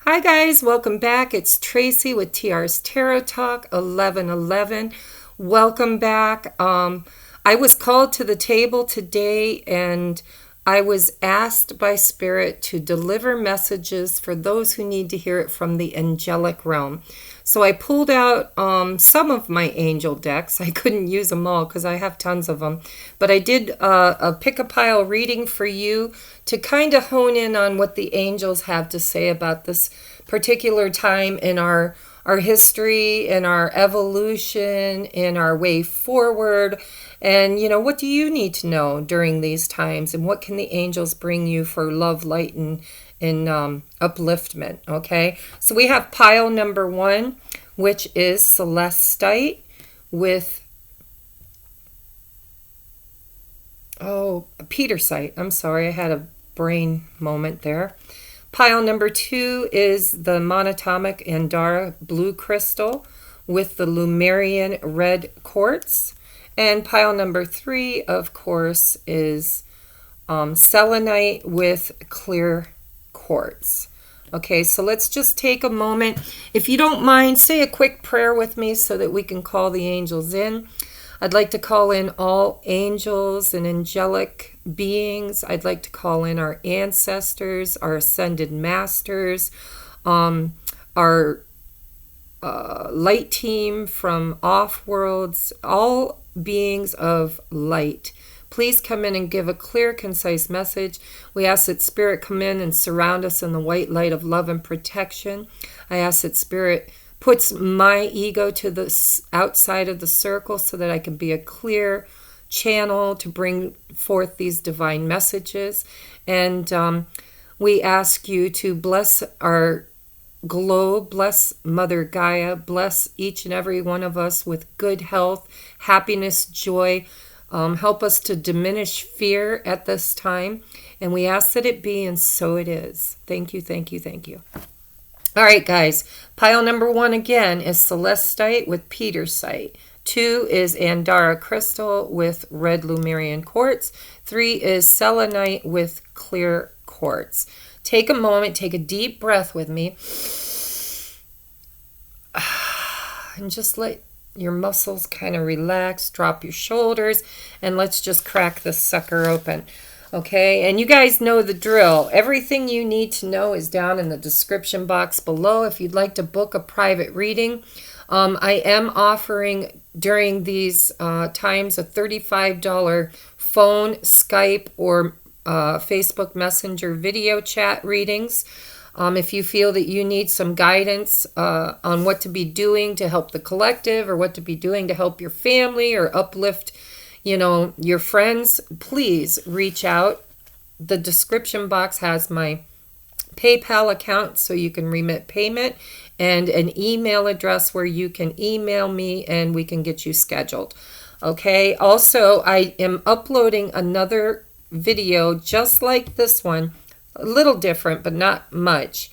Hi guys, welcome back. It's Tracy with TR's Tarot Talk 1111. Welcome back. I was called to the table today and I was asked by Spirit to deliver messages for those who need to hear it from the angelic realm. So I pulled out some of my angel decks. I couldn't use them all because I have tons of them. But I did a pick-a-pile reading for you to kind of hone in on what the angels have to say about this particular time in our history, in our evolution, in our way forward. And, what do you need to know during these times? And what can the angels bring you for love, light, and upliftment? Okay. So we have pile number 1, which is Celestite with, Petersite. I'm sorry. I had a brain moment there. Pile number 2 is the monatomic Andara blue crystal with the Lemurian red quartz. And pile number 3, of course, is selenite with clear quartz. Okay, so let's just take a moment. If you don't mind, say a quick prayer with me so that we can call the angels in. I'd like to call in all angels and angelic beings. I'd like to call in our ancestors, our ascended masters, our light team from off-worlds, all beings of light. Please come in and give a clear, concise message. We ask that Spirit come in and surround us in the white light of love and protection. I ask that Spirit puts my ego to the outside of the circle so that I can be a clear channel to bring forth these divine messages. And we ask you to bless our globe, bless Mother Gaia, bless each and every one of us with good health, happiness, joy. Help us to diminish fear at this time. And we ask that it be, and so it is. Thank you, thank you, thank you. All right, guys. Pile number 1 again is Celestite with Petersite. 2 is Andara crystal with red Lemurian quartz. 3 is selenite with clear quartz. Take a moment, take a deep breath with me, and just let your muscles kind of relax, drop your shoulders, and let's just crack this sucker open. Okay, and you guys know the drill. Everything you need to know is down in the description box below if you'd like to book a private reading. I am offering during these times a $35 phone, Skype, or Facebook Messenger video chat readings. If you feel that you need some guidance on what to be doing to help the collective, or what to be doing to help your family or uplift, your friends, please reach out. The description box has my PayPal account so you can remit payment, and an email address where you can email me and we can get you scheduled. Okay. Also, I am uploading another video just like this one, a little different but not much,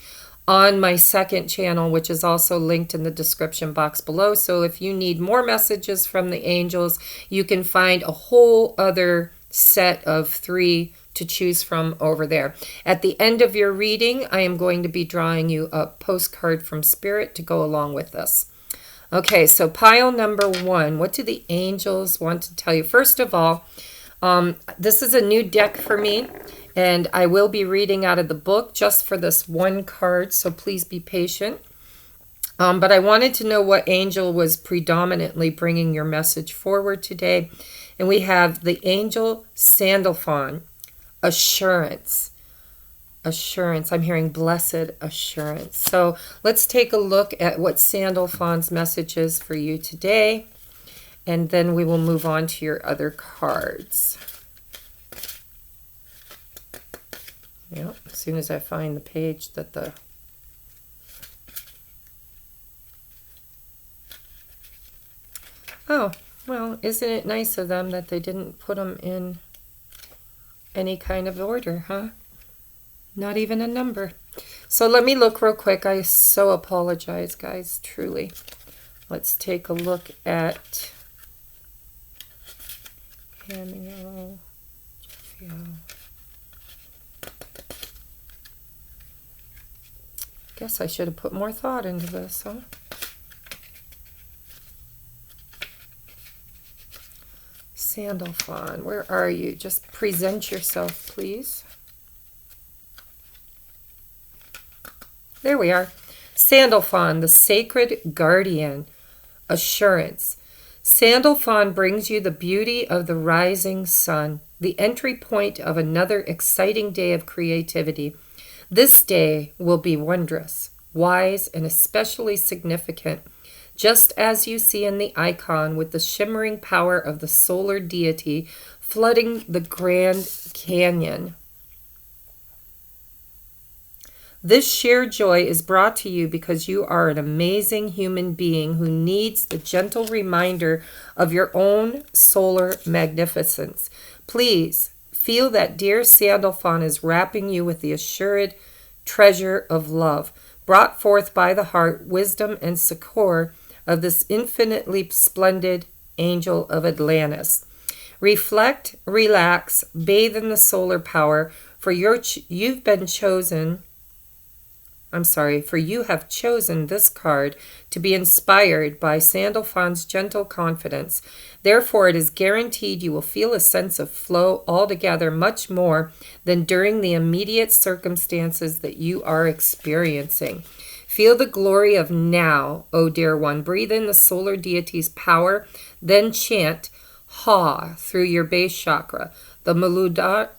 on my second channel, which is also linked in the description box below. So if you need more messages from the angels, you can find a whole other set of 3 to choose from over there. At the end of your reading, I am going to be drawing you a postcard from Spirit to go along with this. Okay, so pile number 1, what do the angels want to tell you? First of all, this is a new deck for me, and I will be reading out of the book just for this one card, so please be patient. But I wanted to know what angel was predominantly bringing your message forward today. And we have the angel Sandalphon, assurance. Assurance. I'm hearing blessed assurance. So let's take a look at what Sandalphon's message is for you today. And then we will move on to your other cards. Yep, as soon as I find the page that the... Oh, well, isn't it nice of them that they didn't put them in any kind of order, huh? Not even a number. So let me look real quick. I so apologize, guys, truly. Let's take a look at... Cameo, Guess I should have put more thought into this, huh? Sandalphon, where are you? Just present yourself, please. There we are. Sandalphon, the sacred guardian. Assurance. Sandalphon brings you the beauty of the rising sun, the entry point of another exciting day of creativity. This day will be wondrous, wise, and especially significant, just as you see in the icon with the shimmering power of the solar deity flooding the Grand Canyon. This sheer joy is brought to you because you are an amazing human being who needs the gentle reminder of your own solar magnificence. Please feel that dear Sandalphon is wrapping you with the assured treasure of love, brought forth by the heart, wisdom, and succor of this infinitely splendid angel of Atlantis. Reflect, relax, bathe in the solar power, for you have chosen this card to be inspired by Sandalphon's gentle confidence. Therefore, it is guaranteed you will feel a sense of flow altogether much more than during the immediate circumstances that you are experiencing. Feel the glory of now, O dear one. Breathe in the solar deity's power, then chant Ha through your base chakra, the Muladhara,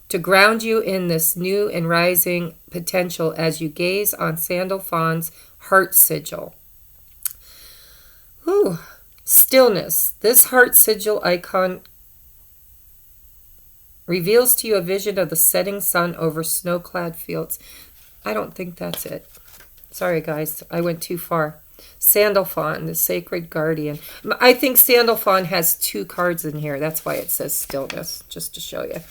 to ground you in this new and rising potential as you gaze on Sandalphon's heart sigil. Ooh, stillness. This heart sigil icon reveals to you a vision of the setting sun over snow-clad fields. I don't think that's it. Sorry, guys. I went too far. Sandalphon, the sacred guardian. I think Sandalphon has 2 cards in here. That's why it says stillness, just to show you.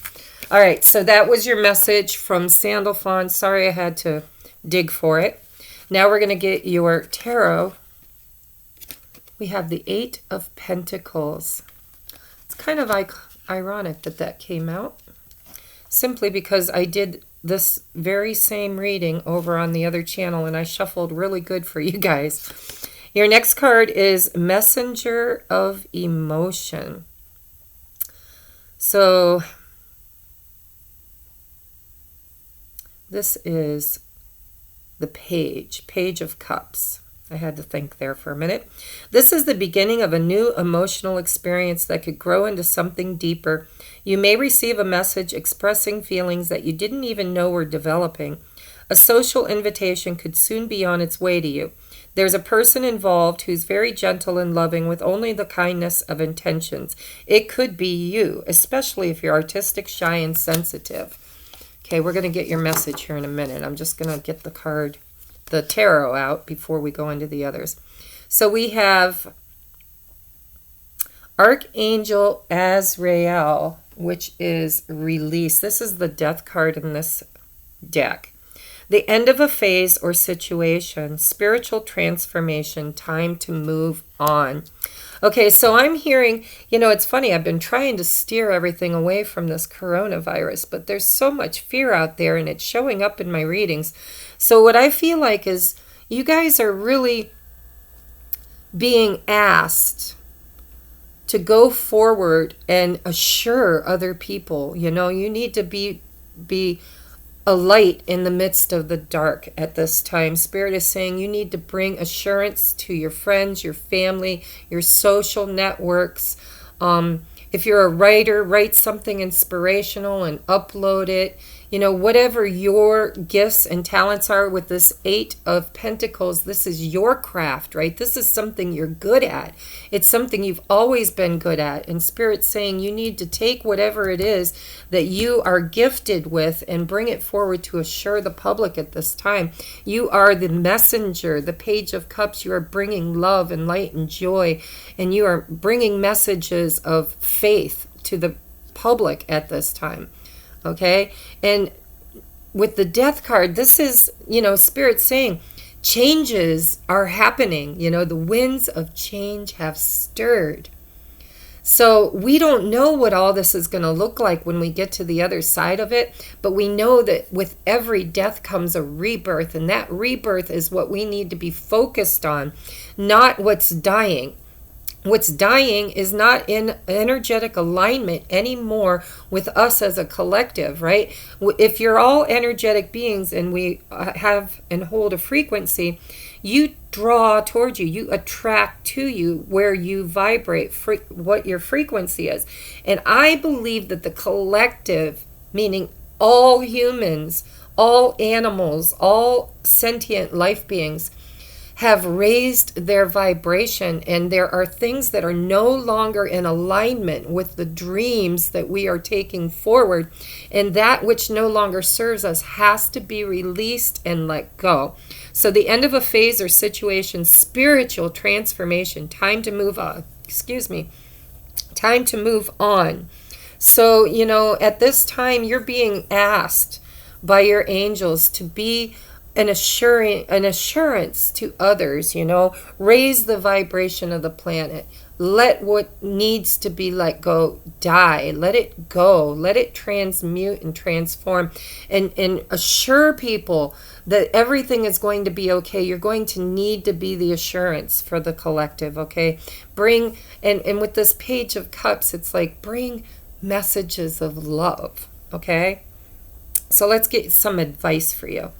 All right, so that was your message from Sandalphon. Sorry I had to dig for it. Now we're going to get your tarot. We have the 8 of Pentacles. It's kind of ironic that that came out, simply because I did this very same reading over on the other channel, and I shuffled really good for you guys. Your next card is Messenger of Emotion. So this is the Page of Cups. I had to think there for a minute. This is the beginning of a new emotional experience that could grow into something deeper. You may receive a message expressing feelings that you didn't even know were developing. A social invitation could soon be on its way to you. There's a person involved who's very gentle and loving with only the kindness of intentions. It could be you, especially if you're artistic, shy, and sensitive. Okay, we're going to get your message here in a minute. I'm just going to get the tarot out before we go into the others. So we have Archangel Azrael, which is release. This is the death card in this deck. The end of a phase or situation, spiritual transformation, time to move on. Okay, so I'm hearing, it's funny, I've been trying to steer everything away from this coronavirus, but there's so much fear out there and it's showing up in my readings. So what I feel like is you guys are really being asked to go forward and assure other people. You need to be a light in the midst of the dark at this time. Spirit is saying you need to bring assurance to your friends, your family, your social networks. If you're a writer, write something inspirational and upload it. Whatever your gifts and talents are with this 8 of Pentacles, this is your craft, right? This is something you're good at. It's something you've always been good at. And Spirit's saying you need to take whatever it is that you are gifted with and bring it forward to assure the public at this time. You are the messenger, the Page of Cups. You are bringing love and light and joy, and you are bringing messages of faith to the public at this time. Okay, and with the death card, this is, Spirit saying changes are happening. The winds of change have stirred. So we don't know what all this is going to look like when we get to the other side of it, but we know that with every death comes a rebirth, and that rebirth is what we need to be focused on, not what's dying. What's dying is not in energetic alignment anymore with us as a collective, right? If you're all energetic beings and we have and hold a frequency, you draw towards you, you attract to you where you vibrate, what your frequency is. And I believe that the collective, meaning all humans, all animals, all sentient life beings, have raised their vibration, and there are things that are no longer in alignment with the dreams that we are taking forward, and that which no longer serves us has to be released and let go. So the end of a phase or situation, spiritual transformation, time to move on, time to move on. So, at this time, you're being asked by your angels to be an assurance to others, raise the vibration of the planet. Let what needs to be let go die. Let it go. Let it transmute and transform, and assure people that everything is going to be okay. You're going to need to be the assurance for the collective, okay? Bring, and with this Page of Cups, it's like bring messages of love, okay? So let's get some advice for you.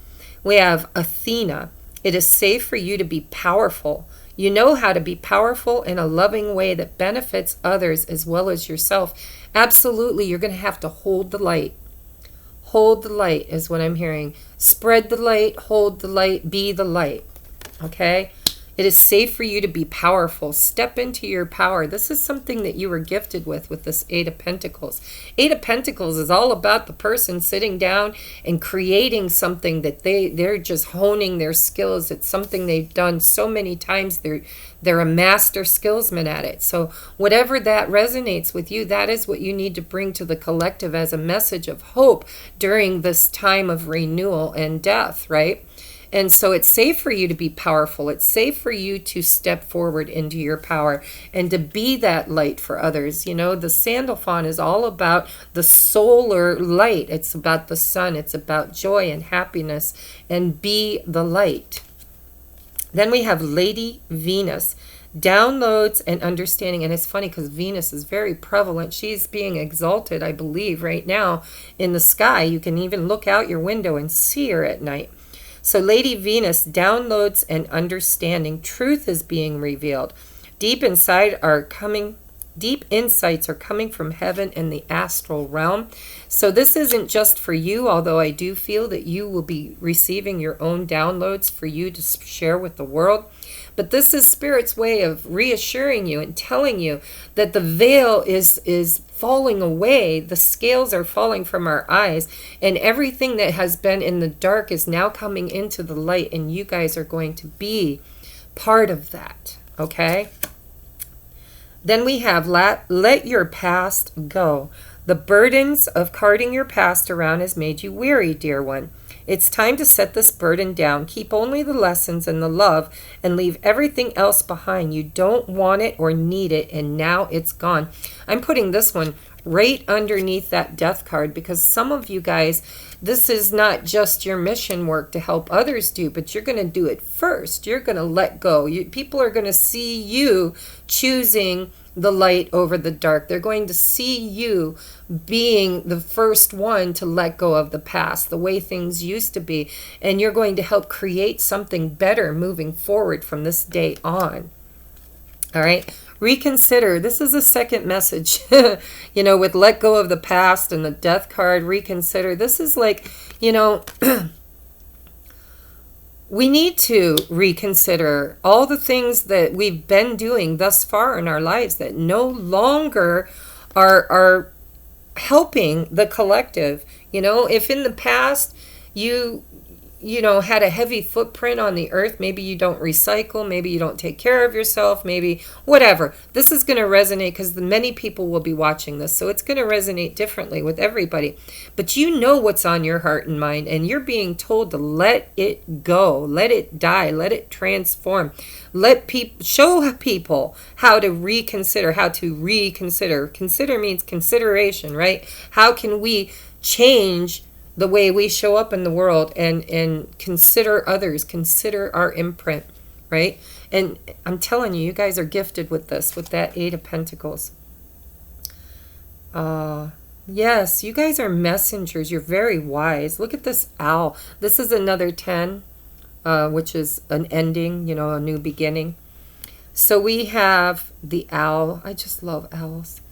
We have Athena. It is safe for you to be powerful. You know how to be powerful in a loving way that benefits others as well as yourself. Absolutely, you're going to have to hold the light. Hold the light is what I'm hearing. Spread the light, hold the light, be the light. Okay? It is safe for you to be powerful. Step into your power. This is something that you were gifted with this Eight of Pentacles. Eight of Pentacles is all about the person sitting down and creating something that they're just honing their skills. It's something they've done so many times. They're a master skillsman at it. So whatever that resonates with you, that is what you need to bring to the collective as a message of hope during this time of renewal and death, right? And so it's safe for you to be powerful. It's safe for you to step forward into your power and to be that light for others. The Sandalphon is all about the solar light. It's about the sun. It's about joy and happiness, and be the light. Then we have Lady Venus. Downloads and understanding. And it's funny because Venus is very prevalent. She's being exalted, I believe, right now in the sky. You can even look out your window and see her at night. So Lady Venus, downloads and understanding. Truth is being revealed. Deep insights are coming from heaven and the astral realm. So this isn't just for you, although I do feel that you will be receiving your own downloads for you to share with the world. But this is Spirit's way of reassuring you and telling you that the veil is falling away. The scales are falling from our eyes, and everything that has been in the dark is now coming into the light, and you guys are going to be part of that, okay? Then we have let your past go. The burdens of carting your past around has made you weary, dear one. It's time to set this burden down. Keep only the lessons and the love and leave everything else behind. You don't want it or need it, and now it's gone. I'm putting this one right underneath that death card because some of you guys, this is not just your mission work to help others do, but you're going to do it first. You're going to let go. People are going to see you choosing the light over the dark. They're going to see you being the first one to let go of the past, the way things used to be, and you're going to help create something better moving forward from this day on. All right, reconsider. This is a second message, with let go of the past and the death card, reconsider. This is like, we need to reconsider all the things that we've been doing thus far in our lives that no longer are helping the collective. If in the past you had a heavy footprint on the earth. Maybe you don't recycle, maybe you don't take care of yourself, maybe whatever. This is going to resonate because many people will be watching this, so it's going to resonate differently with everybody. But you know what's on your heart and mind, and you're being told to let it go, let it die, let it transform. Show people how to reconsider, Consider means consideration, right? How can we change the way we show up in the world and consider others, consider our imprint, right? And I'm telling you, you guys are gifted with this, with that 8 of Pentacles. Yes, you guys are messengers. You're very wise. Look at this owl. This is another 10, which is an ending, a new beginning. So we have the owl. I just love owls.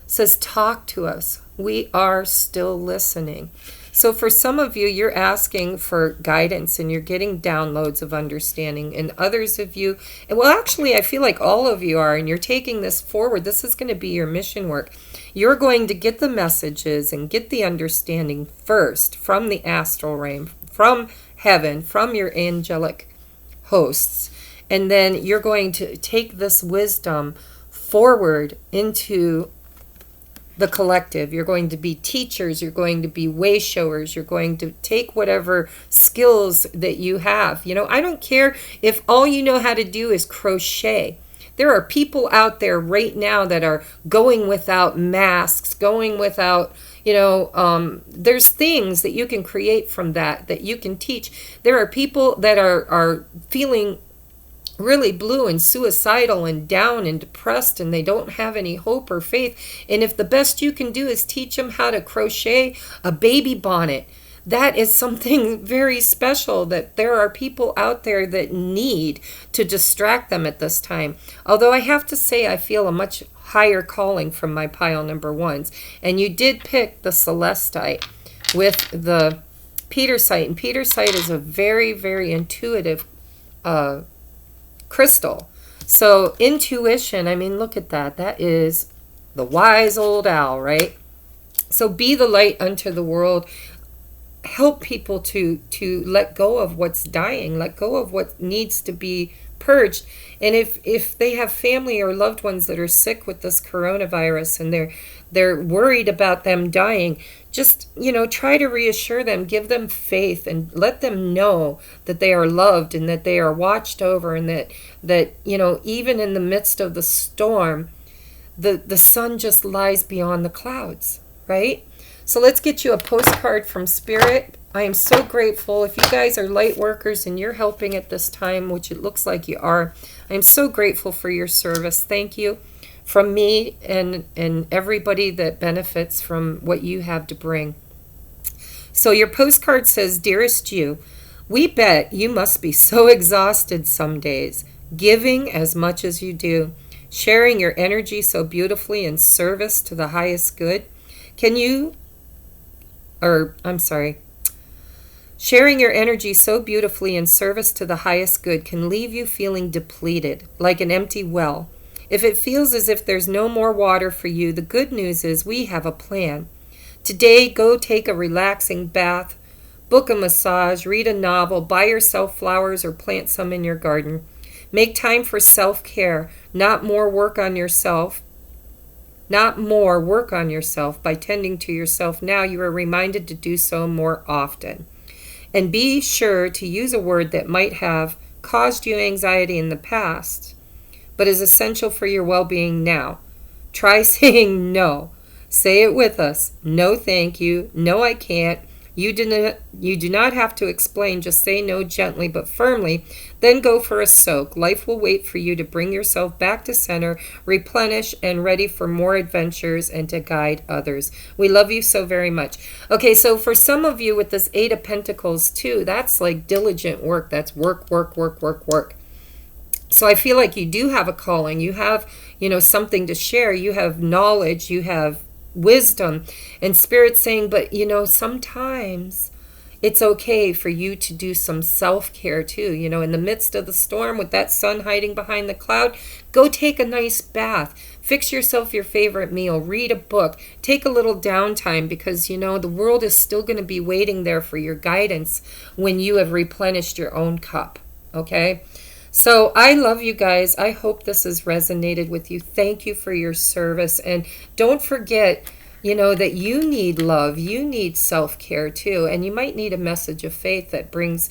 It says, talk to us. We are still listening. So for some of you, you're asking for guidance and you're getting downloads of understanding. And others of you, well, actually, I feel like all of you are, and you're taking this forward. This is going to be your mission work. You're going to get the messages and get the understanding first from the astral realm, from heaven, from your angelic hosts. And then you're going to take this wisdom forward into the collective. You're going to be teachers, you're going to be way showers, you're going to take whatever skills that you have. I don't care if all you know how to do is crochet. There are people out there right now that are going without masks, going without, there's things that you can create from that you can teach. There are people that are feeling really blue and suicidal and down and depressed, and they don't have any hope or faith. And if the best you can do is teach them how to crochet a baby bonnet, that is something very special that there are people out there that need to distract them at this time. Although I have to say, I feel a much higher calling from my pile number 1s. And you did pick the Celestite with the Petersite. And Petersite is a very, very intuitive crystal. So intuition, look at that. That is the wise old owl, right? So be the light unto the world. Help people to let go of what's dying, let go of what needs to be purged. And if they have family or loved ones that are sick with this coronavirus and they're worried about them dying, just, try to reassure them, give them faith, and let them know that they are loved and that they are watched over, and that even in the midst of the storm, the sun just lies beyond the clouds, right? So let's get you a postcard from Spirit. I am so grateful. If you guys are light workers and you're helping at this time, which it looks like you are, I'm so grateful for your service. Thank you. From me and everybody that benefits from what you have to bring. So your postcard says, Dearest you, we bet you must be so exhausted some days, giving as much as you do, sharing your energy so beautifully in service to the highest good. Sharing your energy so beautifully in service to the highest good can leave you feeling depleted, like an empty well. If it feels as if there's no more water for you, the good news is we have a plan. Today, go take a relaxing bath, book a massage, read a novel, buy yourself flowers or plant some in your garden. Make time for self-care, not more work on yourself by tending to yourself now. You are reminded to do so more often. And be sure to use a word that might have caused you anxiety in the past, but is essential for your well-being now. Try saying no. Say it with us. No, thank you. No, I can't. You do not have to explain. Just say no gently but firmly. Then go for a soak. Life will wait for you to bring yourself back to center, replenish, and ready for more adventures and to guide others. We love you so very much. Okay, so for some of you with this 8 of Pentacles too, that's like diligent work. That's work, work, work, work, work. So I feel like you do have a calling. You have, something to share. You have knowledge. You have wisdom. And Spirit saying, but, sometimes it's okay for you to do some self-care too. You know, in the midst of the storm with that sun hiding behind the cloud, go take a nice bath. Fix yourself your favorite meal. Read a book. Take a little downtime because, you know, the world is still going to be waiting there for your guidance when you have replenished your own cup. Okay? So I love you guys. I hope this has resonated with you. Thank you for your service. And don't forget, you know, that you need love. You need self-care too. And you might need a message of faith that brings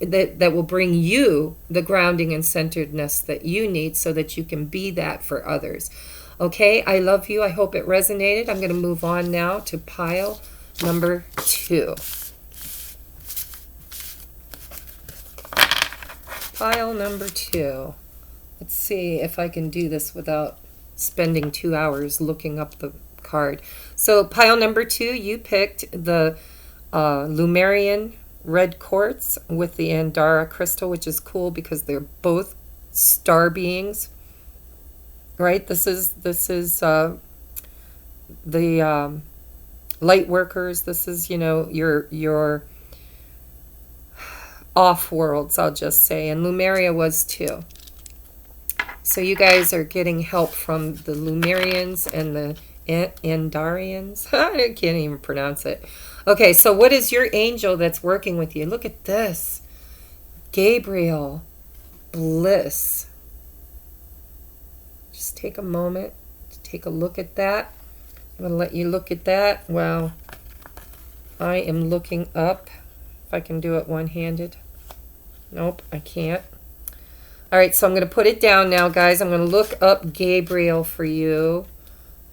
that will bring you the grounding and centeredness that you need so that you can be that for others. Okay, I love you. I hope it resonated. I'm going to move on now to pile number 2. Pile number 2. Let's see if I can do this without spending 2 hours looking up the card. So pile number 2, you picked the Lemurian red quartz with the Andara crystal, which is cool because they're both star beings, right? This is the light workers. This is, you know, your off worlds, I'll just say, and Lemuria was too. So you guys are getting help from the Lemurians and the Andarians. I can't even pronounce it. Okay, so what is your angel that's working with you? Look at this. Gabriel, bliss. Just take a moment to take a look at that. I'm going to let you look at that. Wow. I am looking up. If I can do it one-handed. Nope, I can't. All right, so I'm going to put it down now, guys. I'm going to look up Gabriel for you.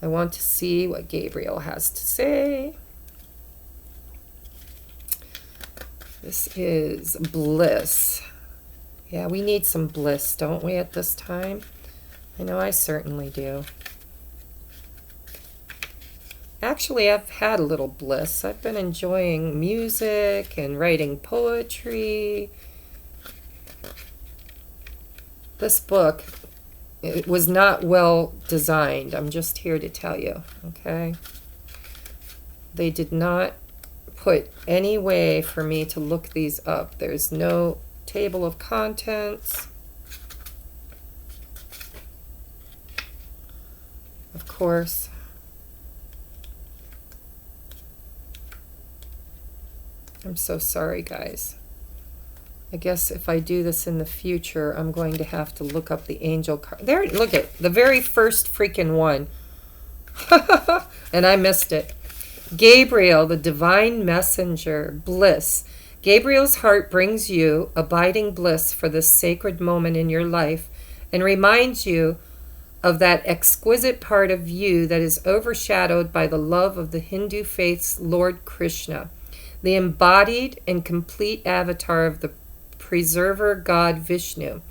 I want to see what Gabriel has to say. This is bliss. Yeah, we need some bliss, don't we, at this time? I know I certainly do. Actually, I've had a little bliss. I've been enjoying music and writing poetry. This book, it was not well designed. I'm just here to tell you, okay? They did not put any way for me to look these up. There's no table of contents. Of course. I'm so sorry, guys. I guess if I do this in the future, I'm going to have to look up the angel card. There, look at the very first freaking one. And I missed it. Gabriel, the divine messenger, bliss. Gabriel's heart brings you abiding bliss for this sacred moment in your life and reminds you of that exquisite part of you that is overshadowed by the love of the Hindu faith's Lord Krishna, the embodied and complete avatar of the preserver god Vishnu.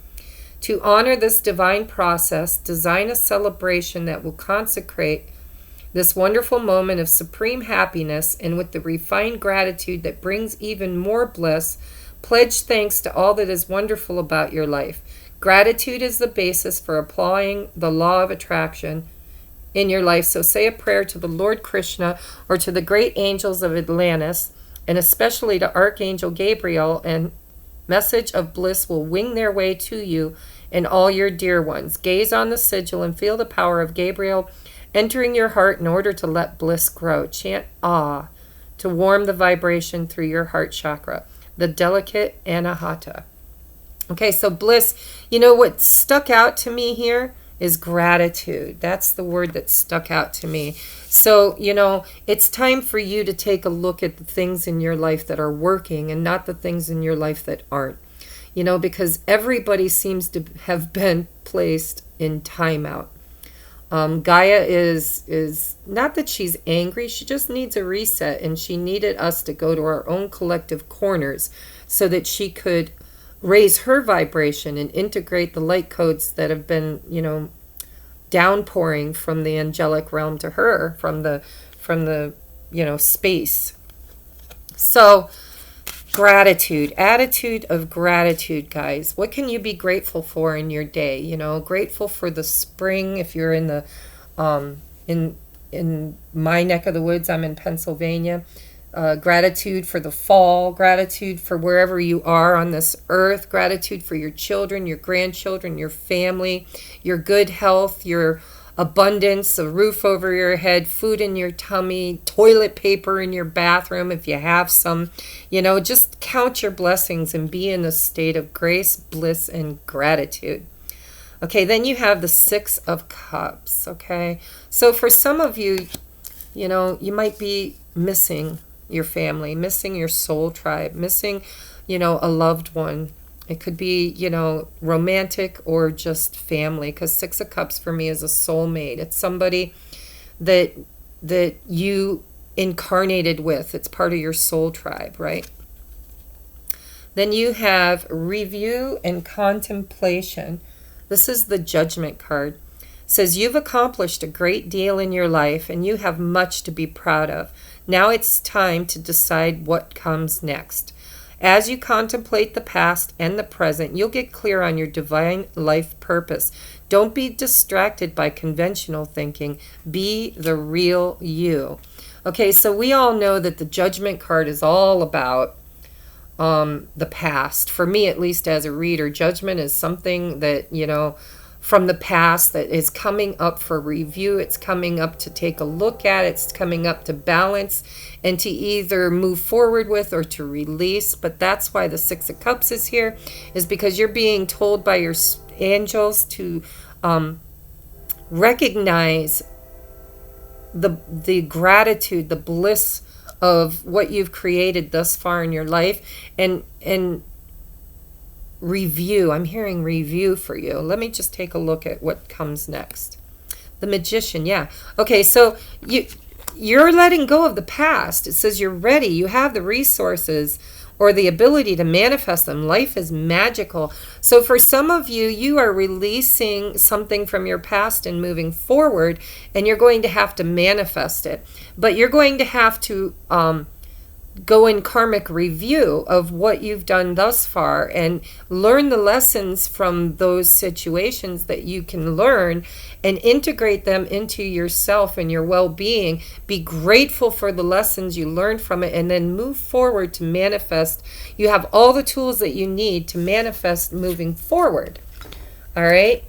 To honor this divine process, design a celebration that will consecrate this wonderful moment of supreme happiness, and with the refined gratitude that brings even more bliss, pledge thanks to all that is wonderful about your life. Gratitude is the basis for applying the law of attraction in your life. So say a prayer to the Lord Krishna or to the great angels of Atlantis, and especially to Archangel Gabriel, and message of bliss will wing their way to you and all your dear ones. Gaze on the sigil and feel the power of Gabriel entering your heart in order to let bliss grow. Chant ah to warm the vibration through your heart chakra, the delicate anahata. Okay, so bliss, you know what stuck out to me here is gratitude. That's the word that stuck out to me. So, you know, it's time for you to take a look at the things in your life that are working and not the things in your life that aren't. You know, because everybody seems to have been placed in timeout. Gaia is not that she's angry, she just needs a reset, and she needed us to go to our own collective corners so that she could raise her vibration and integrate the light codes that have been, you know, downpouring from the angelic realm to her, from the you know, space. So gratitude, attitude of gratitude, guys. What can you be grateful for in your day? You know, grateful for the spring. If you're in the in my neck of the woods, I'm in Pennsylvania. gratitude for the fall, gratitude for wherever you are on this earth, gratitude for your children, your grandchildren, your family, your good health, your abundance, a roof over your head, food in your tummy, toilet paper in your bathroom if you have some. Just count your blessings and be in a state of grace, bliss, and gratitude. Okay, then you have the Six of Cups, okay? So for some of you, you might be missing your family, missing your soul tribe, missing, a loved one. It could be, romantic or just family, because Six of Cups for me is a soulmate. It's somebody that you incarnated with. It's part of your soul tribe, right? Then you have review and contemplation. This is the Judgment card. It says you've accomplished a great deal in your life and you have much to be proud of. Now it's time to decide what comes next. As you contemplate the past and the present, you'll get clear on your divine life purpose. Don't be distracted by conventional thinking. Be the real you. Okay, so we all know that the Judgment card is all about the past. For me, at least as a reader, judgment is something that, from the past that is coming up for review. It's coming up to take a look at. It's coming up to balance and to either move forward with or to release. But that's why the Six of Cups is here, is because you're being told by your angels to recognize the gratitude, the bliss of what you've created thus far in your life, and review. I'm hearing review for you. Let me just take a look at what comes next. The Magician, yeah. Okay, so you're letting go of the past. It says you're ready. You have the resources or the ability to manifest them. Life is magical. So for some of you, you are releasing something from your past and moving forward, and you're going to have to manifest it. But you're going to have to go in karmic review of what you've done thus far and learn the lessons from those situations that you can learn and integrate them into yourself and your well-being. Be grateful for the lessons you learned from it and then move forward to manifest. You have all the tools that you need to manifest moving forward. All right?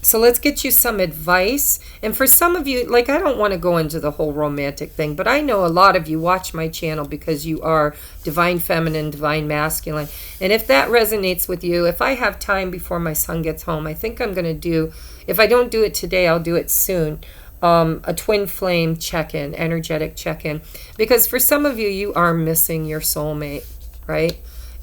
So let's get you some advice. And for some of you, I don't want to go into the whole romantic thing, but I know a lot of you watch my channel because you are divine feminine, divine masculine. And if that resonates with you, if I have time before my son gets home, I think I'm going to do, if I don't do it today, I'll do it soon, a twin flame check-in, energetic check-in. Because for some of you, you are missing your soulmate, right?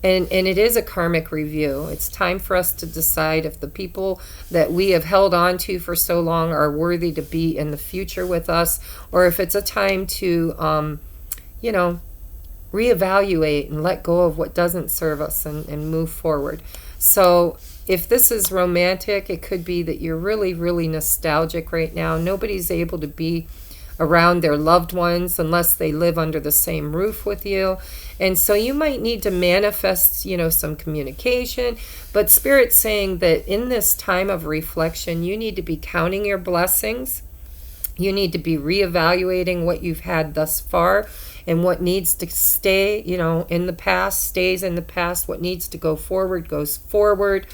And it is a karmic review. It's time for us to decide if the people that we have held on to for so long are worthy to be in the future with us, or if it's a time to, reevaluate and let go of what doesn't serve us and move forward. So if this is romantic, it could be that you're really, really nostalgic right now. Nobody's able to be around their loved ones unless they live under the same roof with you. And so you might need to manifest, some communication. But Spirit's saying that in this time of reflection, you need to be counting your blessings. You need to be reevaluating what you've had thus far and what needs to stay, in the past stays in the past. What needs to go forward goes forward.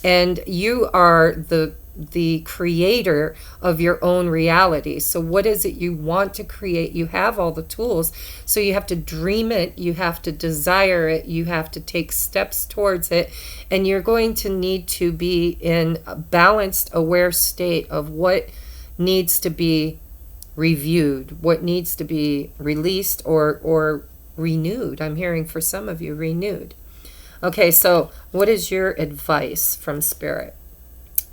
And you are the creator of your own reality. So what is it you want to create? You have all the tools. So you have to dream it. You have to desire it. You have to take steps towards it. And you're going to need to be in a balanced, aware state of what needs to be reviewed, what needs to be released or renewed. I'm hearing for some of you, renewed. Okay, so what is your advice from Spirit?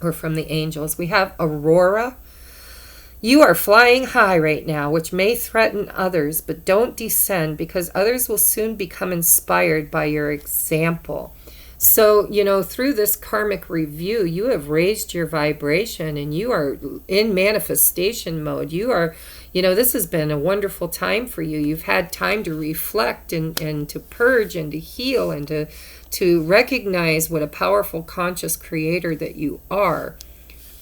Or from the angels? We have Aurora. You are flying high right now, which may threaten others, but don't descend because others will soon become inspired by your example. So, through this karmic review, you have raised your vibration and you are in manifestation mode. You are, this has been a wonderful time for you. You've had time to reflect and to purge and to heal and to recognize what a powerful conscious creator that you are,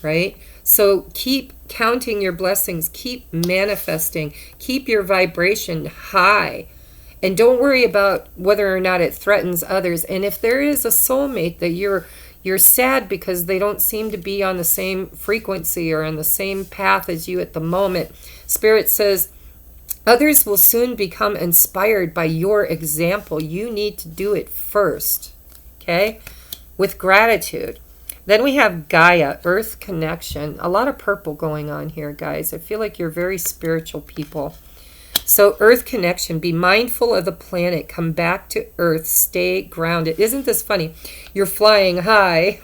right? So keep counting your blessings, keep manifesting, keep your vibration high, And don't worry about whether or not it threatens others. And if there is a soulmate that you're sad because they don't seem to be on the same frequency or on the same path as you at the moment, Spirit says others will soon become inspired by your example. You need to do it first, okay? With gratitude. Then we have Gaia, Earth connection. A lot of purple going on here, guys. I feel like you're very spiritual people. So Earth connection, be mindful of the planet, come back to Earth, stay grounded. Isn't this funny? You're flying high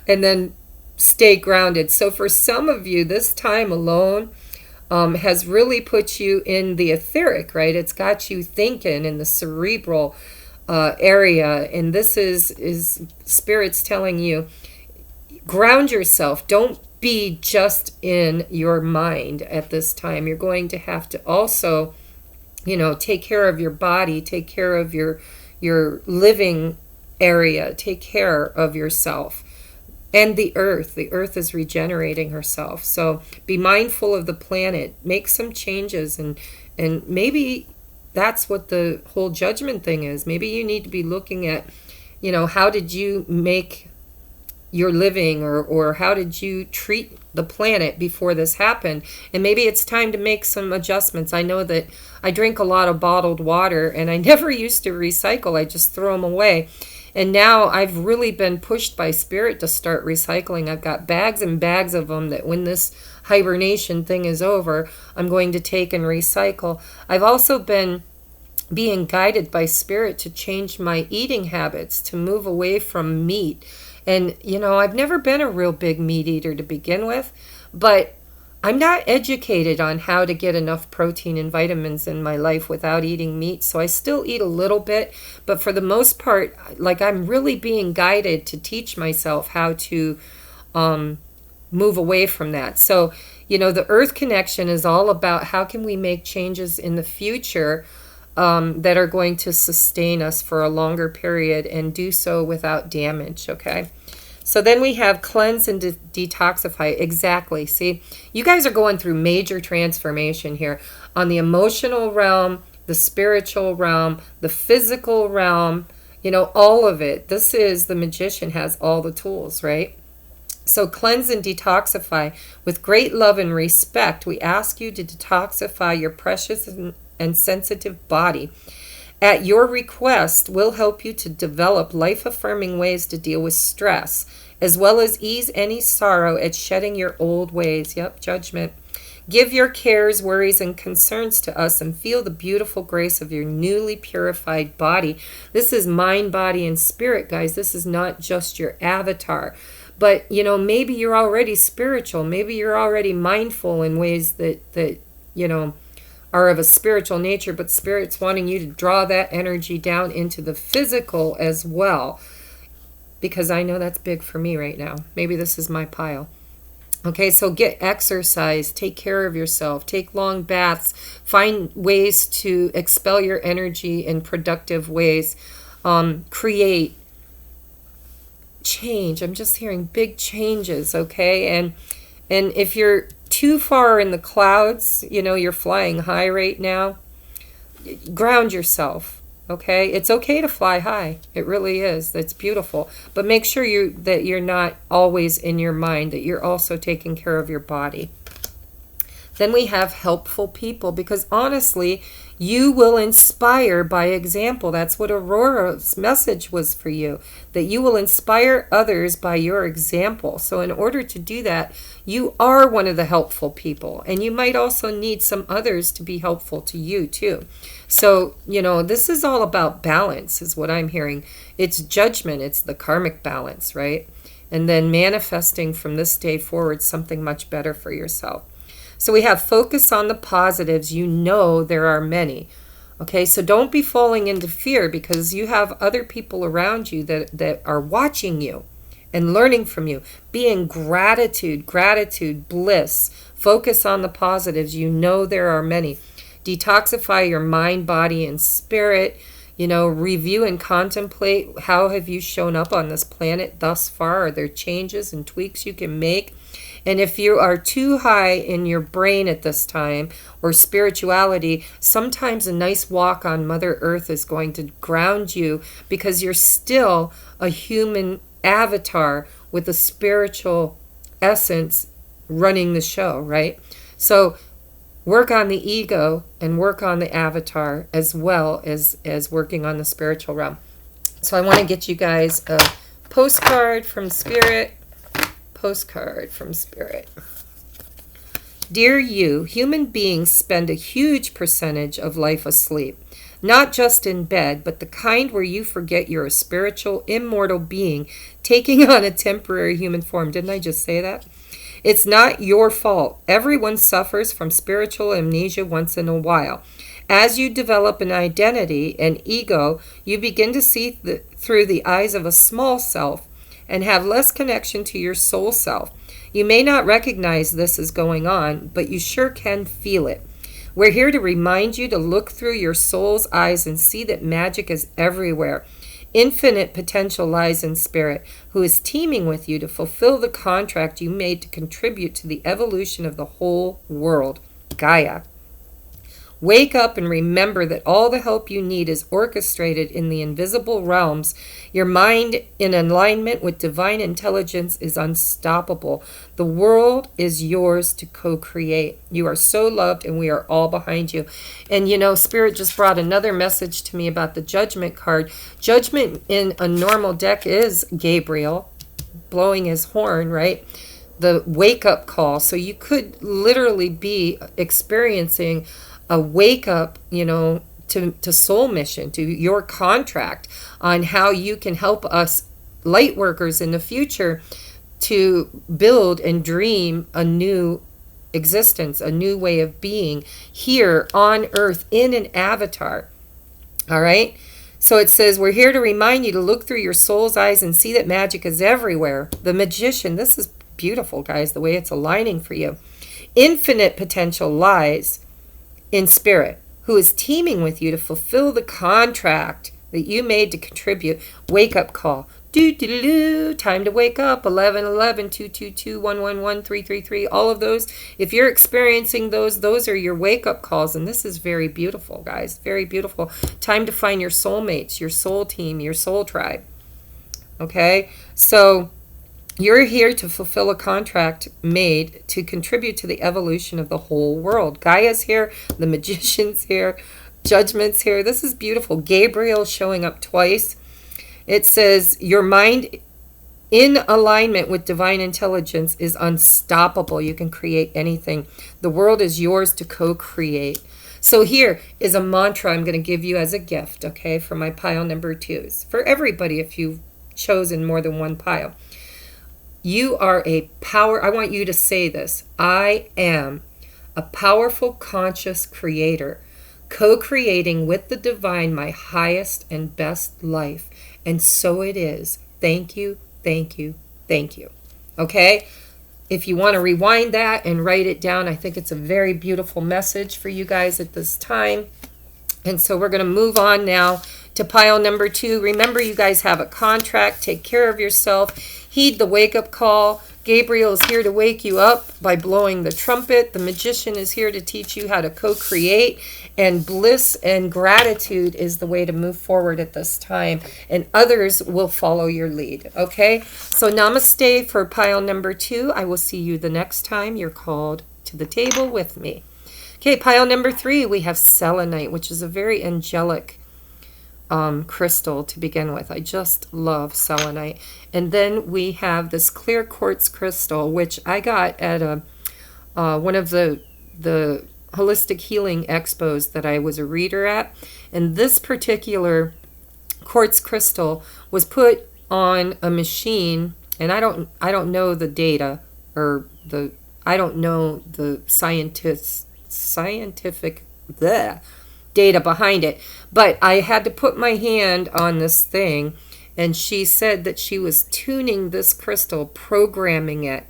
and then stay grounded. So for some of you, this time alone has really put you in the etheric, right? It's got you thinking in the cerebral area. And this is Spirit's telling you, ground yourself. Don't be just in your mind at this time. You're going to have to also, take care of your body, take care of your living area, take care of yourself. And the earth is regenerating herself. So be mindful of the planet, make some changes, and maybe that's what the whole judgment thing is. Maybe you need to be looking at, how did you make your living, or how did you treat the planet before this happened? And maybe it's time to make some adjustments. I know that I drink a lot of bottled water, and I never used to recycle. I just throw them away. And now I've really been pushed by Spirit to start recycling. I've got bags and bags of them that when this hibernation thing is over, I'm going to take and recycle. I've also been being guided by Spirit to change my eating habits, to move away from meat. And, I've never been a real big meat eater to begin with, but I'm not educated on how to get enough protein and vitamins in my life without eating meat. So I still eat a little bit, but for the most part, like, I'm really being guided to teach myself how to move away from that. So, the Earth connection is all about how can we make changes in the future that are going to sustain us for a longer period and do so without damage, okay? So then we have cleanse and detoxify. Exactly. See, you guys are going through major transformation here on the emotional realm, the spiritual realm, the physical realm, all of it. This is the magician has all the tools, right? So cleanse and detoxify. With great love and respect, we ask you to detoxify your precious and sensitive body. At your request, we'll help you to develop life-affirming ways to deal with stress, as well as ease any sorrow at shedding your old ways. Yep, judgment. Give your cares, worries, and concerns to us and feel the beautiful grace of your newly purified body. This is mind, body, and spirit, guys. This is not just your avatar. But, maybe you're already spiritual. Maybe you're already mindful in ways that are of a spiritual nature, but Spirit's wanting you to draw that energy down into the physical as well, because I know that's big for me right now. Maybe this is my pile. Okay, so get exercise, take care of yourself, take long baths, find ways to expel your energy in productive ways, create change. I'm just hearing big changes, okay? And if you're too far in the clouds, you're flying high right now, ground yourself, okay? It's okay to fly high. It really is. That's beautiful. But make sure that you're not always in your mind, that you're also taking care of your body. Then we have helpful people, because honestly, you will inspire by example. That's what Aurora's message was for you, that you will inspire others by your example. So in order to do that, you are one of the helpful people, and you might also need some others to be helpful to you too. So, this is all about balance is what I'm hearing. It's judgment. It's the karmic balance, right? And then manifesting from this day forward something much better for yourself. So we have focus on the positives. There are many. Okay, so don't be falling into fear, because you have other people around you that are watching you and learning from you. Be in gratitude, bliss. Focus on the positives. There are many. Detoxify your mind, body, and spirit. Review and contemplate how have you shown up on this planet thus far. Are there changes and tweaks you can make? And if you are too high in your brain at this time, or spirituality, sometimes a nice walk on Mother Earth is going to ground you, because you're still a human avatar with a spiritual essence running the show, right? So work on the ego and work on the avatar, as well as working on the spiritual realm. So I want to get you guys a postcard from Spirit. Postcard from Spirit. Dear you, human beings spend a huge percentage of life asleep. Not just in bed, but the kind where you forget you're a spiritual, immortal being taking on a temporary human form. Didn't I just say that? It's not your fault. Everyone suffers from spiritual amnesia once in a while. As you develop an identity, an ego, you begin to see through the eyes of a small self and have less connection to your soul self. You may not recognize this is going on, but you sure can feel it. We're here to remind you to look through your soul's eyes and see that magic is everywhere. Infinite potential lies in Spirit, who is teaming with you to fulfill the contract you made to contribute to the evolution of the whole world, Gaia. Wake up and remember that all the help you need is orchestrated in the invisible realms. Your mind in alignment with divine intelligence is unstoppable. The world is yours to co-create. You are so loved, and we are all behind you. And you know, Spirit just brought another message to me about the Judgment card. Judgment in a normal deck is Gabriel blowing his horn, right? The wake-up call. So you could literally be experiencing a wake up, to soul mission, to your contract on how you can help us light workers in the future to build and dream a new existence, a new way of being here on earth in an avatar. All right. So it says, we're here to remind you to look through your soul's eyes and see that magic is everywhere. The magician, this is beautiful, guys, the way it's aligning for you. Infinite potential lies in Spirit, who is teaming with you to fulfill the contract that you made to contribute. Wake up call. Time to wake up. 1111-222-111-333. All of those. If you're experiencing those are your wake up calls. And this is very beautiful, guys. Very beautiful. Time to find your soulmates, your soul team, your soul tribe. Okay? So you're here to fulfill a contract made to contribute to the evolution of the whole world. Gaia's here. The magician's here. Judgment's here. This is beautiful. Gabriel showing up twice. It says, your mind in alignment with divine intelligence is unstoppable. You can create anything. The world is yours to co-create. So here is a mantra I'm going to give you as a gift, okay, for my pile number 2s. For everybody, if you've chosen more than one pile. You are a power. I want you to say this. I am a powerful conscious creator, co-creating with the divine my highest and best life. And so it is. Thank you, thank you, thank you. Okay? If you want to rewind that and write it down, I think it's a very beautiful message for you guys at this time. And so we're going to move on now to pile number 2. Remember, you guys have a contract. Take care of yourself. Heed the wake-up call. Gabriel is here to wake you up by blowing the trumpet. The magician is here to teach you how to co-create. And bliss and gratitude is the way to move forward at this time. And others will follow your lead. Okay? So namaste for pile number 2. I will see you the next time you're called to the table with me. Okay, pile number 3, we have selenite, which is a very angelic crystal to begin with. I just love selenite. And then we have this clear quartz crystal, which I got at one of the holistic healing expos that I was a reader at. And this particular quartz crystal was put on a machine, and I don't know the data, or I don't know the scientific data behind it, but I had to put my hand on this thing, and she said that she was tuning this crystal, programming it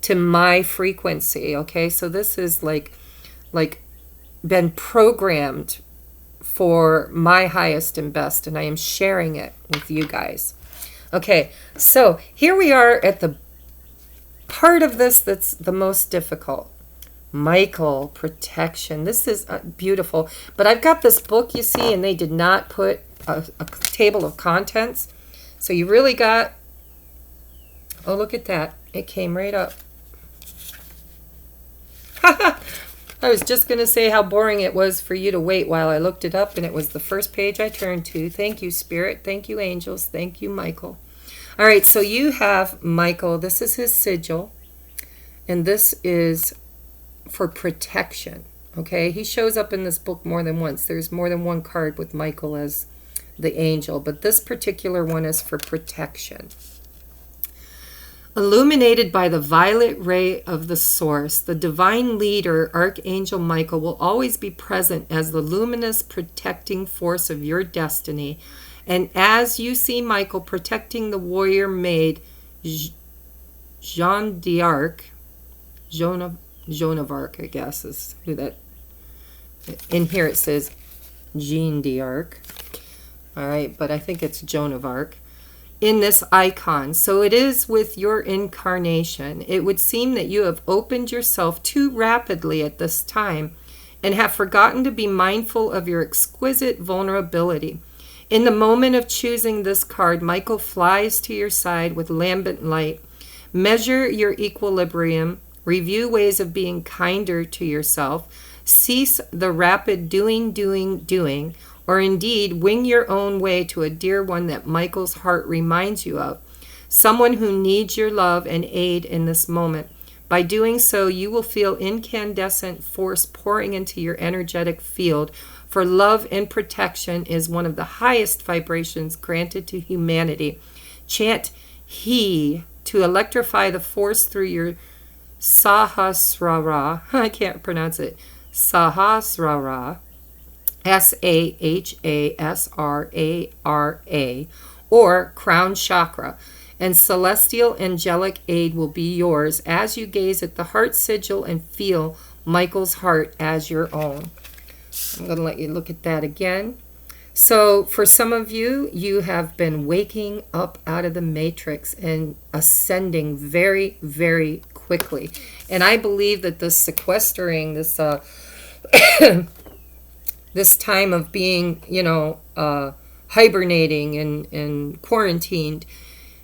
to my frequency. Okay, so this is like been programmed for my highest and best, and I am sharing it with you guys. Okay, so here we are at the part of this that's the most difficult. Michael, protection. This is beautiful. But I've got this book, you see, and they did not put a table of contents. So you really got, oh, look at that. It came right up. I was just going to say how boring it was for you to wait while I looked it up, and it was the first page I turned to. Thank you, Spirit. Thank you, angels. Thank you, Michael. All right, so you have Michael. This is his sigil, and this is for protection, okay? He shows up in this book more than once. There's more than one card with Michael as the angel, but this particular one is for protection. Illuminated by the violet ray of the source, the divine leader, Archangel Michael, will always be present as the luminous protecting force of your destiny. And as you see Michael protecting the warrior maid, Jeanne d'Arc, Joan of Arc, I guess is who that, in here it says Jeanne d'Arc. All right, but I think it's Joan of Arc. In this icon. So it is with your incarnation. It would seem that you have opened yourself too rapidly at this time and have forgotten to be mindful of your exquisite vulnerability. In the moment of choosing this card, Michael flies to your side with lambent light. Measure your equilibrium. Review ways of being kinder to yourself. Cease the rapid doing, or indeed wing your own way to a dear one that Michael's heart reminds you of, someone who needs your love and aid in this moment. By doing so, you will feel incandescent force pouring into your energetic field, for love and protection is one of the highest vibrations granted to humanity. Chant He to electrify the force through your Sahasrara, I can't pronounce it, Sahasrara, Sahasrara, or crown chakra, and celestial angelic aid will be yours as you gaze at the heart sigil and feel Michael's heart as your own. I'm going to let you look at that again. So for some of you, you have been waking up out of the matrix and ascending very, very quickly. And I believe that this sequestering, this this time of being, hibernating and quarantined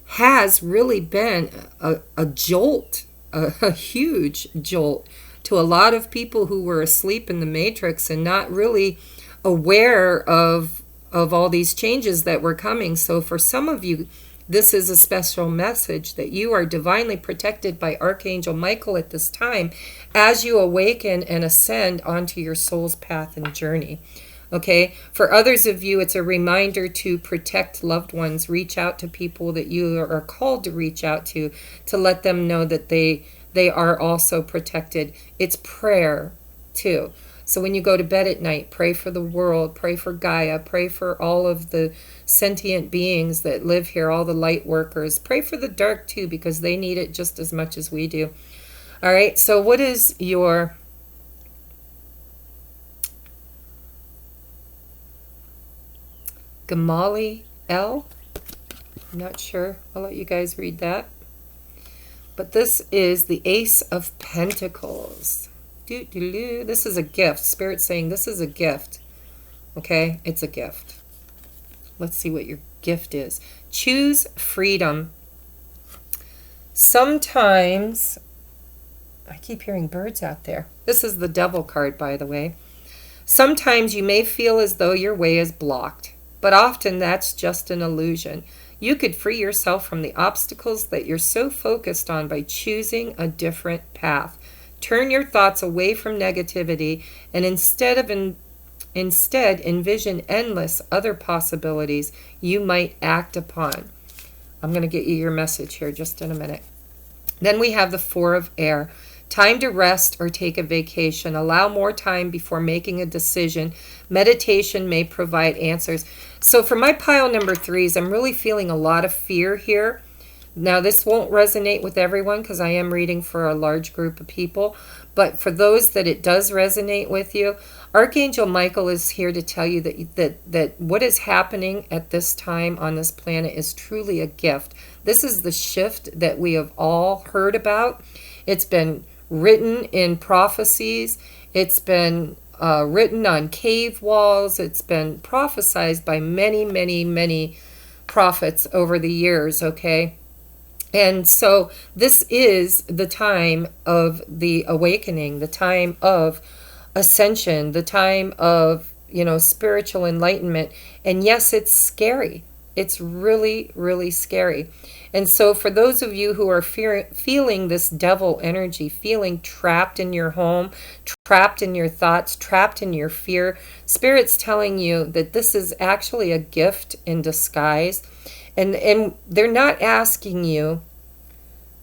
has really been a jolt, a huge jolt to a lot of people who were asleep in the matrix and not really aware of all these changes that were coming. So for some of you, this is a special message that you are divinely protected by Archangel Michael at this time as you awaken and ascend onto your soul's path and journey. Okay, for others of you, it's a reminder to protect loved ones. Reach out to people that you are called to reach out to let them know that they are also protected. It's prayer too. So when you go to bed at night, pray for the world, pray for Gaia, pray for all of the sentient beings that live here, all the light workers. Pray for the dark too, because they need it just as much as we do. All right, so what is your Gamali L? I'm not sure. I'll let you guys read that. But this is the Ace of Pentacles. This is a gift. Spirit's saying this is a gift. Okay? It's a gift. Let's see what your gift is. Choose freedom. Sometimes, I keep hearing birds out there. This is the Devil card, by the way. Sometimes you may feel as though your way is blocked, but often that's just an illusion. You could free yourself from the obstacles that you're so focused on by choosing a different path. Turn your thoughts away from negativity and instead envision endless other possibilities you might act upon. I'm going to get you your message here just in a minute. Then we have the Four of Air. Time to rest or take a vacation. Allow more time before making a decision. Meditation may provide answers. So for my pile number 3s, I'm really feeling a lot of fear here Now, this won't resonate with everyone because I am reading for a large group of people. But for those that it does resonate with you, Archangel Michael is here to tell you that what is happening at this time on this planet is truly a gift. This is the shift that we have all heard about. It's been written in prophecies. It's been written on cave walls. It's been prophesied by many, many, many prophets over the years, okay? And so this is the time of the awakening, the time of ascension, the time of, spiritual enlightenment. And yes, it's scary. It's really, really scary. And so for those of you who are feeling this devil energy, feeling trapped in your home, trapped in your thoughts, trapped in your fear, Spirit's telling you that this is actually a gift in disguise. And they're not asking you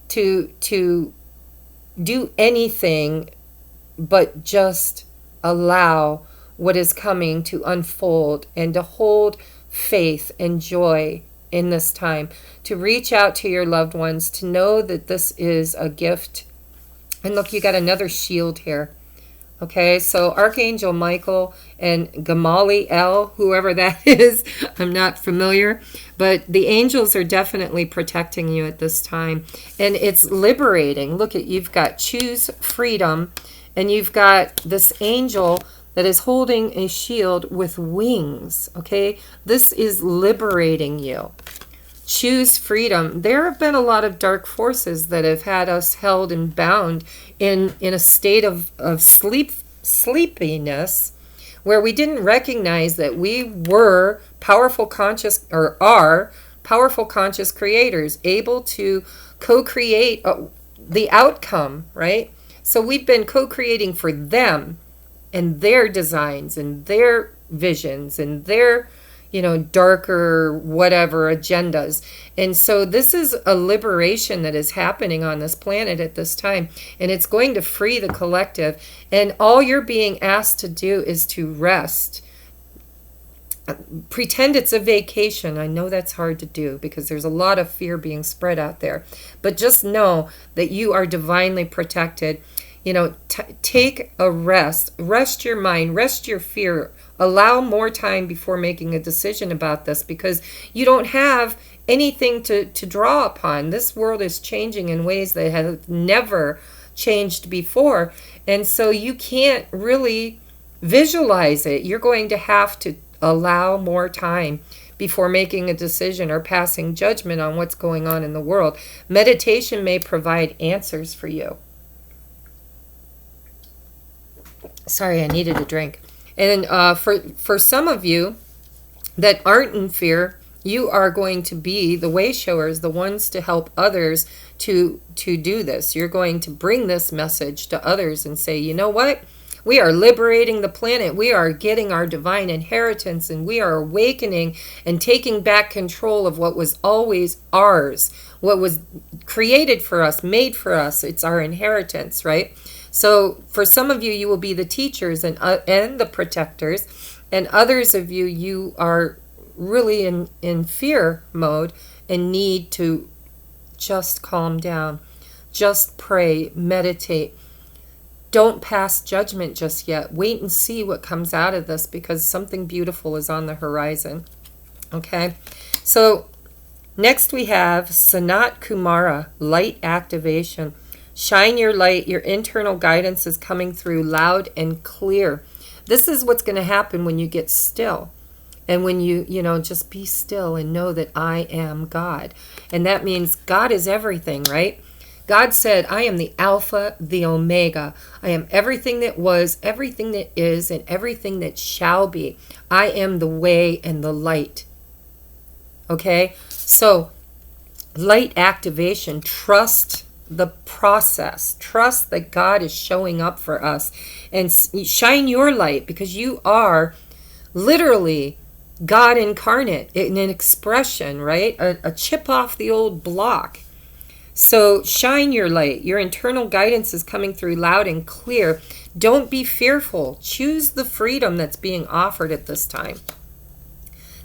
to do anything but just allow what is coming to unfold and to hold faith and joy in this time, to reach out to your loved ones, to know that this is a gift. And look, you got another shield here. Okay, so Archangel Michael and Gamaliel, whoever that is, I'm not familiar, but the angels are definitely protecting you at this time. And it's liberating. Look at, you've got choose freedom, and you've got this angel that is holding a shield with wings. Okay, this is liberating you. Choose freedom. There have been a lot of dark forces that have had us held and bound in a state of sleepiness, where we didn't recognize that we were powerful conscious, or are powerful conscious creators, able to co-create the outcome, right? So we've been co-creating for them and their designs and their visions and their darker whatever agendas. And so this is a liberation that is happening on this planet at this time, and it's going to free the collective. And all you're being asked to do is to rest. Pretend it's a vacation. I know that's hard to do because there's a lot of fear being spread out there, but just know that you are divinely protected. Take a rest your mind, rest your fear. Allow more time before making a decision about this, because you don't have anything to draw upon. This world is changing in ways that have never changed before. And so you can't really visualize it. You're going to have to allow more time before making a decision or passing judgment on what's going on in the world. Meditation may provide answers for you. Sorry, I needed a drink. And for some of you that aren't in fear, you are going to be the way showers, the ones to help others to do this. You're going to bring this message to others and say, you know what? We are liberating the planet. We are getting our divine inheritance, and we are awakening and taking back control of what was always ours, what was created for us, made for us. It's our inheritance, right? So for some of you, you will be the teachers and the protectors, and others of you, you are really in fear mode and need to just calm down, just pray, meditate. Don't pass judgment just yet. Wait and see what comes out of this, because something beautiful is on the horizon. Okay, so next we have Sanat Kumara, light activation. Shine your light. Your internal guidance is coming through loud and clear. This is what's going to happen when you get still. And when you just be still and know that I am God. And that means God is everything, right? God said, I am the Alpha, the Omega. I am everything that was, everything that is, and everything that shall be. I am the way and the light. Okay? So, light activation. Trust the process. Trust that God is showing up for us, and shine your light, because you are literally God incarnate in an expression, right? A chip off the old block. So shine your light. Your internal guidance is coming through loud and clear. Don't be fearful. Choose the freedom that's being offered at this time.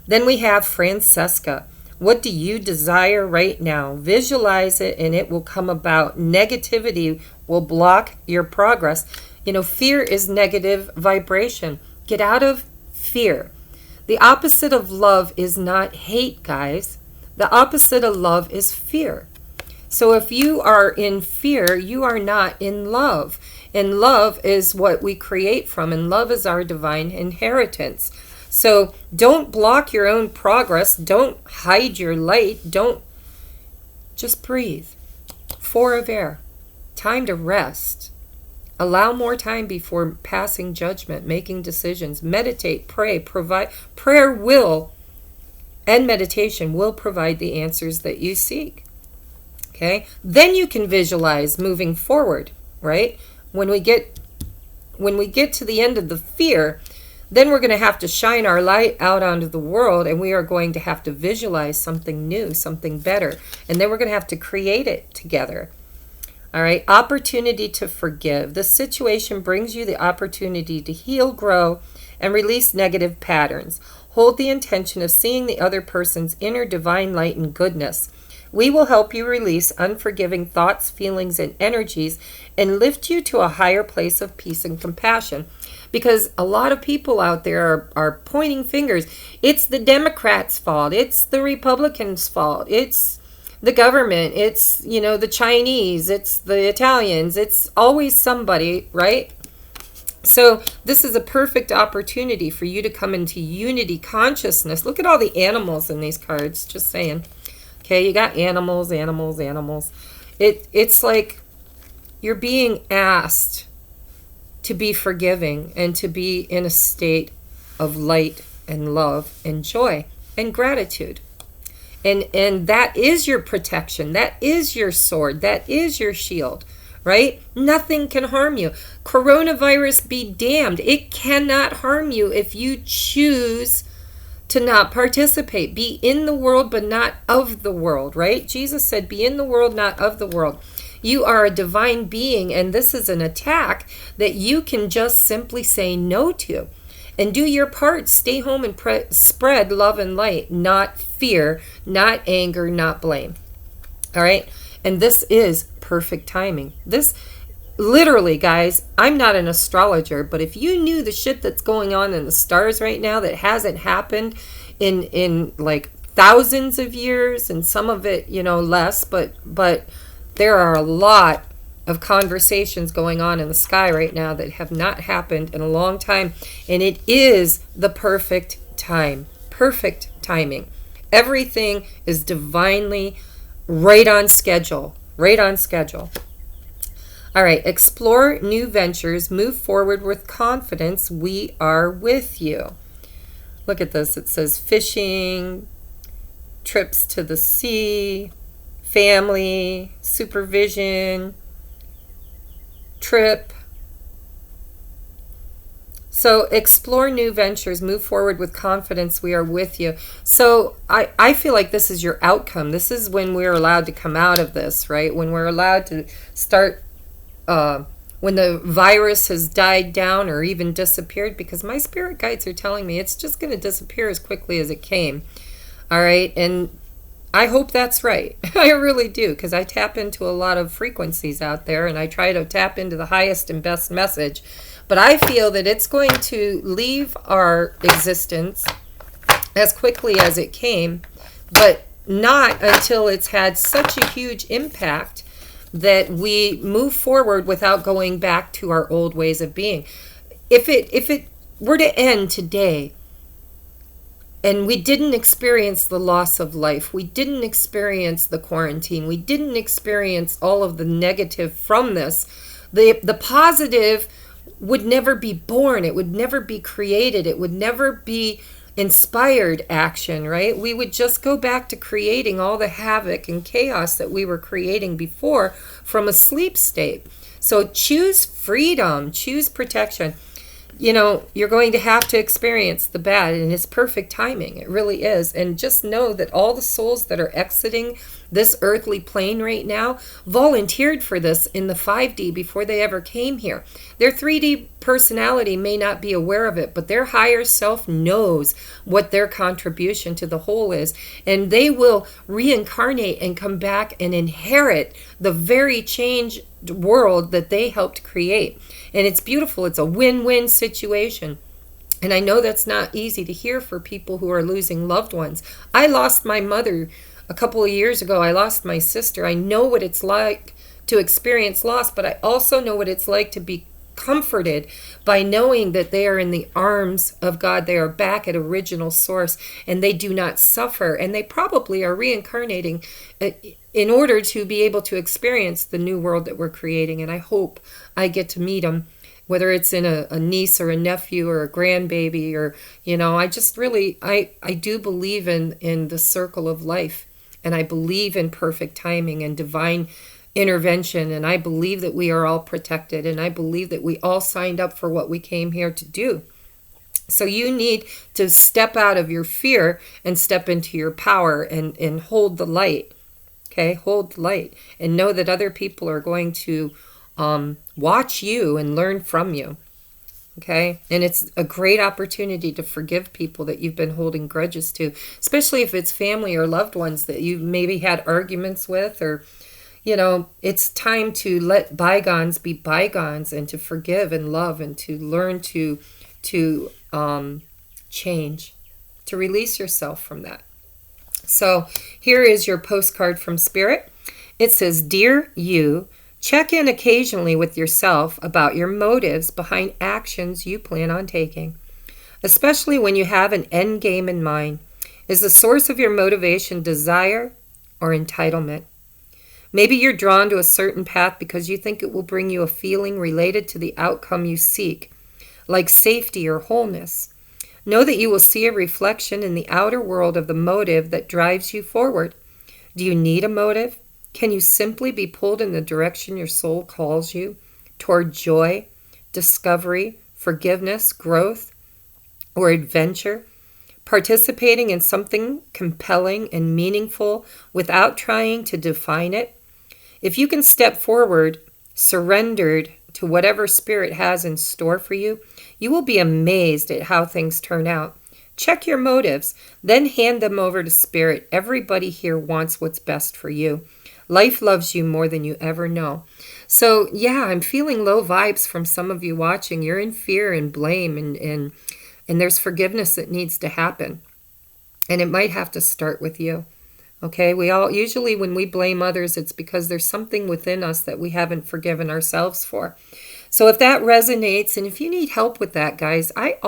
Then we have Francesca, What do you desire right now? Visualize it and it will come about. Negativity will block your progress. Fear is negative vibration. Get out of fear. The opposite of love is not hate, guys. The opposite of love is fear. So if you are in fear, you are not in love. And love is what we create from, and love is our divine inheritance. So don't block your own progress. Don't hide your light. Just breathe. 4 of air. Time to rest. Allow more time before passing judgment, making decisions. Meditate, pray, provide. Prayer will, and meditation will provide the answers that you seek. Okay? Then you can visualize moving forward, right? When we get to the end of the fear, then we're going to have to shine our light out onto the world, and we are going to have to visualize something new, something better. And then we're going to have to create it together. All right, opportunity to forgive. This situation brings you the opportunity to heal, grow, and release negative patterns. Hold the intention of seeing the other person's inner divine light and goodness. We will help you release unforgiving thoughts, feelings, and energies and lift you to a higher place of peace and compassion. Because a lot of people out there are pointing fingers. It's the Democrats' fault. It's the Republicans' fault. It's the government. It's, the Chinese. It's the Italians. It's always somebody, right? So this is a perfect opportunity for you to come into unity consciousness. Look at all the animals in these cards, just saying. Okay, you got animals, animals, animals. It's like you're being asked to be forgiving and to be in a state of light and love and joy and gratitude. And that is your protection. That is your sword. That is your shield, right? Nothing can harm you. Coronavirus be damned. It cannot harm you if you choose to not participate. Be in the world, but not of the world, right? Jesus said, be in the world, not of the world. You are a divine being, and this is an attack that you can just simply say no to. And do your part. Stay home and spread love and light, not fear, not anger, not blame. All right? And this is perfect timing. This, literally, guys, I'm not an astrologer, but if you knew the shit that's going on in the stars right now that hasn't happened in like thousands of years, and some of it, less, but there are a lot of conversations going on in the sky right now that have not happened in a long time, and it is the perfect time. Perfect timing. Everything is divinely right on schedule. Right on schedule. All right, explore new ventures. Move forward with confidence. We are with you. Look at this. It says fishing, trips to the sea, family, supervision, trip. So explore new ventures, move forward with confidence. We are with you. So I feel like this is your outcome. This is when we're allowed to come out of this, right? When we're allowed to start, when the virus has died down or even disappeared, because my spirit guides are telling me it's just going to disappear as quickly as it came. All right. And I hope that's right. I really do, because I tap into a lot of frequencies out there, and I try to tap into the highest and best message. But I feel that it's going to leave our existence as quickly as it came, but not until it's had such a huge impact that we move forward without going back to our old ways of being. If it were to end today, and we didn't experience the loss of life, we didn't experience the quarantine, we didn't experience all of the negative from this, the positive would never be born. It would never be created. It would never be inspired action, right? We would just go back to creating all the havoc and chaos that we were creating before from a sleep state. So choose freedom, choose protection. you're going to have to experience the bad, and it's perfect timing. It really is. And just know that all the souls that are exiting this earthly plane right now volunteered for this in the 5D before they ever came here. Their 3D personality may not be aware of it, but their higher self knows what their contribution to the whole is, and they will reincarnate and come back and inherit the very changed world that they helped create. And it's beautiful. It's a win-win situation. And I know that's not easy to hear for people who are losing loved ones. I lost my mother a couple of years ago. I lost my sister. I know what it's like to experience loss, but I also know what it's like to be comforted by knowing that they are in the arms of God. They are back at original source, and they do not suffer. And they probably are reincarnating in order to be able to experience the new world that we're creating. And I hope I get to meet them, whether it's in a niece or a nephew or a grandbaby, or, I just really, I do believe in the circle of life. And I believe in perfect timing and divine intervention. And I believe that we are all protected. And I believe that we all signed up for what we came here to do. So you need to step out of your fear and step into your power and hold the light. Okay, hold the light. And know that other people are going to watch you and learn from you. Okay, and it's a great opportunity to forgive people that you've been holding grudges to, especially if it's family or loved ones that you maybe had arguments with, or, it's time to let bygones be bygones and to forgive and love and to learn to change, to release yourself from that. So here is your postcard from Spirit. It says, Dear you, check in occasionally with yourself about your motives behind actions you plan on taking, especially when you have an end game in mind. Is the source of your motivation desire or entitlement? Maybe you're drawn to a certain path because you think it will bring you a feeling related to the outcome you seek, like safety or wholeness. Know that you will see a reflection in the outer world of the motive that drives you forward. Do you need a motive? Can you simply be pulled in the direction your soul calls you, toward joy, discovery, forgiveness, growth, or adventure, participating in something compelling and meaningful without trying to define it? If you can step forward, surrendered to whatever Spirit has in store for you, you will be amazed at how things turn out. Check your motives, then hand them over to Spirit. Everybody here wants what's best for you. Life loves you more than you ever know. So, yeah, I'm feeling low vibes from some of you watching. You're in fear and blame, and there's forgiveness that needs to happen. And it might have to start with you. Okay, we all, usually when we blame others, it's because there's something within us that we haven't forgiven ourselves for. So if that resonates, and if you need help with that, guys, I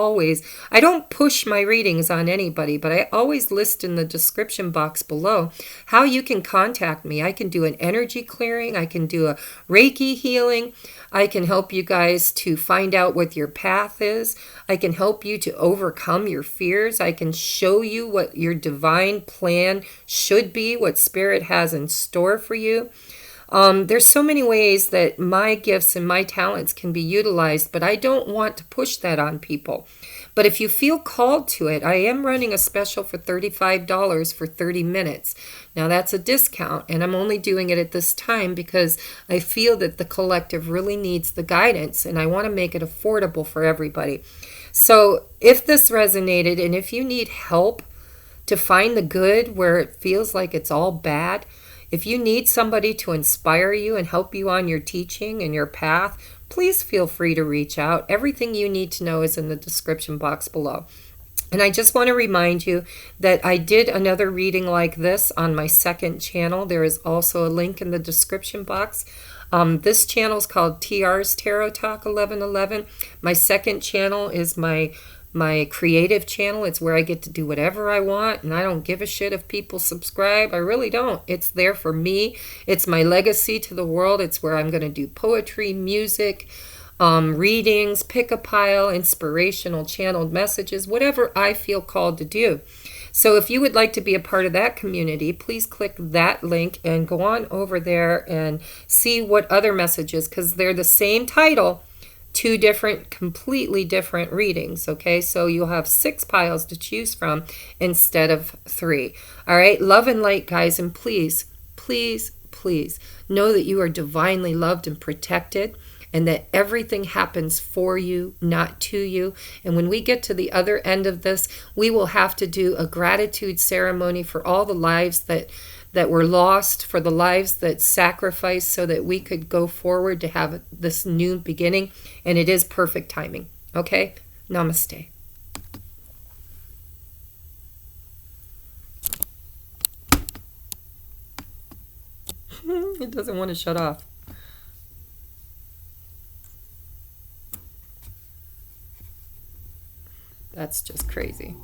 don't push my readings on anybody, but I always list in the description box below how you can contact me. I can do an energy clearing. I can do a Reiki healing. I can help you guys to find out what your path is. I can help you to overcome your fears. I can show you what your divine plan should be, what Spirit has in store for you. There's so many ways that my gifts and my talents can be utilized, but I don't want to push that on people. But if you feel called to it, I am running a special for $35 for 30 minutes. Now that's a discount, and I'm only doing it at this time because I feel that the collective really needs the guidance, and I want to make it affordable for everybody. So if this resonated, and if you need help to find the good where it feels like it's all bad, if you need somebody to inspire you and help you on your teaching and your path, please feel free to reach out. Everything you need to know is in the description box below. And I just want to remind you that I did another reading like this on my second channel. There is also a link in the description box. This channel is called TR's Tarot Talk 1111. My second channel is my creative channel. It's where I get to do whatever I want, and I don't give a shit if people subscribe. I really don't. It's there for me. It's my legacy to the world. It's where I'm going to do poetry, music, readings, pick a pile, inspirational channeled messages, whatever I feel called to do. So if you would like to be a part of that community, please click that link and go on over there and see what other messages, because they're the same title, 2 different, completely different readings, okay? So you'll have 6 piles to choose from instead of 3. All right, love and light, guys, and please, please, please know that you are divinely loved and protected, and that everything happens for you, not to you. And when we get to the other end of this, we will have to do a gratitude ceremony for all the lives that were lost, for the lives that sacrificed so that we could go forward to have this new beginning. And it is perfect timing. Okay? Namaste. It doesn't want to shut off. That's just crazy.